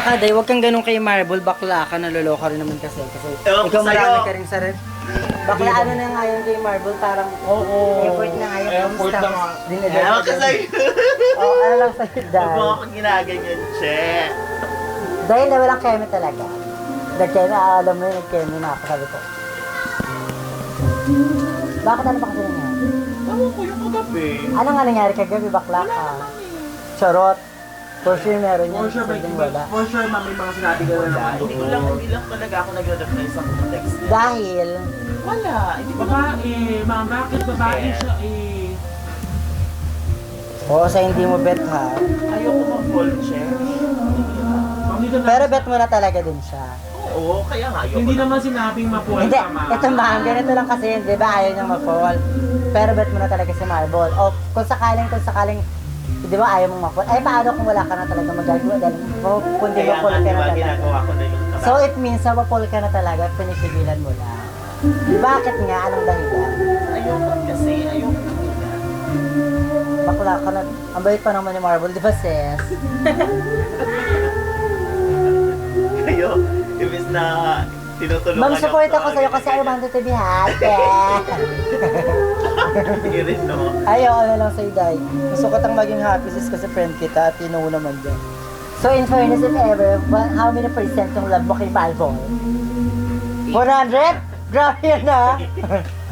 ka, Day. Huwag kang ganun kay Marble. Bakla ka, naloloka rin naman kasi. Ewan ko Ikaw sa'yo. marami ka rin sa red. Bakla ano na nga yun kay Marble, parang effort na nga yun. Effort na nga. Ewan ko sa'yo. Oo, ano lang sa'yo, Huwag Day. mo ako ginaganyan, che. Dahil na walang keme talaga. Nag-keme, alam mo yun, nag-keme na ako, sabi ko. Bakit ano pa kasi nangyari? Ewan ko yung kagabi. Ano nga nangyari kagabi, bakla ka? Charot. For sure meron yan. For sure, Sabi wala. for sure, may mga sinabi ka na naman Hindi lang talaga ako nagre-reply sa mga text niya. Dahil, Wala. Hindi ko Babae, ma'am, bakit babae siya eh? oo, sa hindi mo bet ha. Ayoko mag-fall, che. Ma'am, hindi naman, Pero bet mo na talaga din siya. Oo, kaya nga ayoko. hindi naman sinabing mapuhay Hindi, ka, ma'am. ito ma'am, ganito lang kasi yun, di ba ayaw niyang ma-fall. Pero bet mo na talaga si Marble. O kung sakaling, di ba ayaw mong ma-fall, ay paano kung wala ka na talaga magagawa dahil kung di Kaya ma-fall nga, ka di na ba, talaga. ginagawa ko na yung So it means na ma-fall ka na talaga, pinipigilan mo lang. Bakit nga? Anong dahilan? ayoko kasi, ayoko na. Bakla ka na, ang bait pa naman ni Marble, di ba sis? Kayo, ibis na tinutulungan Ma'am, support ako sa'yo kasi I wanted to be happy. Hindi rin, no? Ayaw, ano lang sa'yo, Day. Gusto ko tang maging happy sis kasi friend kita at tinungo naman dyan. So in fairness, if ever, how many percent yung love mo kay Balbon? 100? Grabe yan na.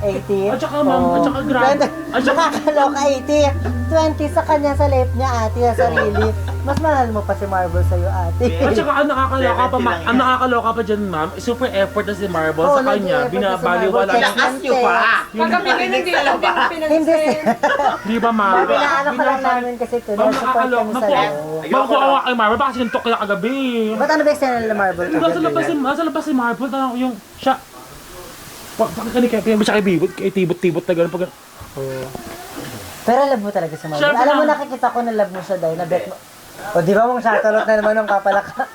80? At saka, ma'am, at saka grabe. At saka- Nakakaloka 80. 20 sa kanya sa life niya, ate, sa sarili. Mas mahal mo pa si Marble sa'yo, ate. At saka ang nakakaloka pa, 70 lang yan. ang nakakaloka pa dyan, ma'am, super effort na si Marble Oo, sa kanya, nag-i-effort na si binabaliwala Marble. niya. Lakas nyo pa! Kagabi ka hindi alam din ang Hindi, pinansin. Di ba, ma'am? Pinaano ka lang namin kasi ito. Ma'am, Support nakakaloka. kami sa'yo. Ma'am, kung awa kay Marble, baka sinuntok kaya kagabi. Ba't ano ba yung external na Marble? Sa labas si Marble, parang yung siya. Kaya siya kay Bibot, kay Tibot-Tibot na gano'n. Pag Pero love mo talaga si Marble. Siyempre Alam mo, lang. nakikita ko na love mo siya dahil na bet mo. O di ba mong shoutout na naman ng kapalaka?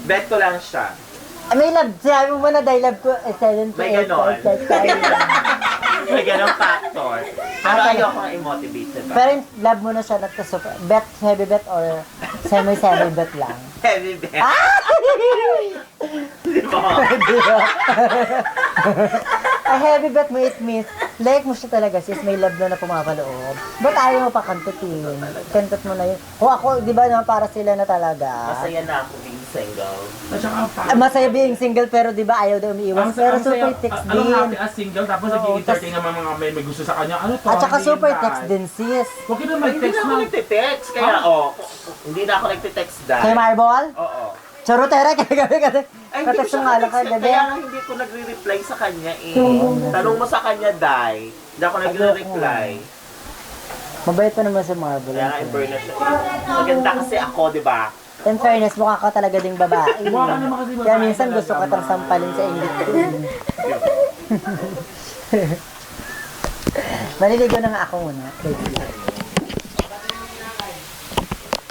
Bet ko lang siya. May love, sinabi mo na dahil love ko, 7 to May 8. ganon. May ganong factor. Pero ayoko nga i-motivate, diba? Pero yung love mo na siya, bet, heavy bet or semi-semi bet lang. Heavy bet. Di ba? A heavy bet mo, it means, like mo siya talaga sis, may love na pumapaloob. Ba't ayaw mo pa kantutin? Kantot mo na yun. O ako, di ba naman para sila na talaga? Masaya na ako being single. At saka, Masaya being single pero di ba ayaw daw umiiwas. Pero super text Anong din. happy as single, tapos nag-i-entertain naman mga may gusto sa kanya. Ano to? At saka Hindi super yun, text dahil. din sis. Huwag ka na Hindi mag-text na ako na. nagtitext. Kaya, hindi na ako nagtitext Kay dahil. Marbol? Oo. Charotera, kagabi kasi. Ay, hindi ko Katext siya mo nga lang ka-text. kagabi. Kaya nga hindi ko nagre-reply sa kanya eh. Tanong mo sa kanya, Dai. Hindi ako nagre-reply. Mabait pa naman si Marbol. Kaya nga, i-burn na siya. Maganda kasi ako, di ba? In fairness, mukha ka talaga ding babae. Mukha ka naman kasi babae Kaya minsan talaga, gusto ka tang ma'am. sampalin sa ingit ko. Maliligo na nga ako muna.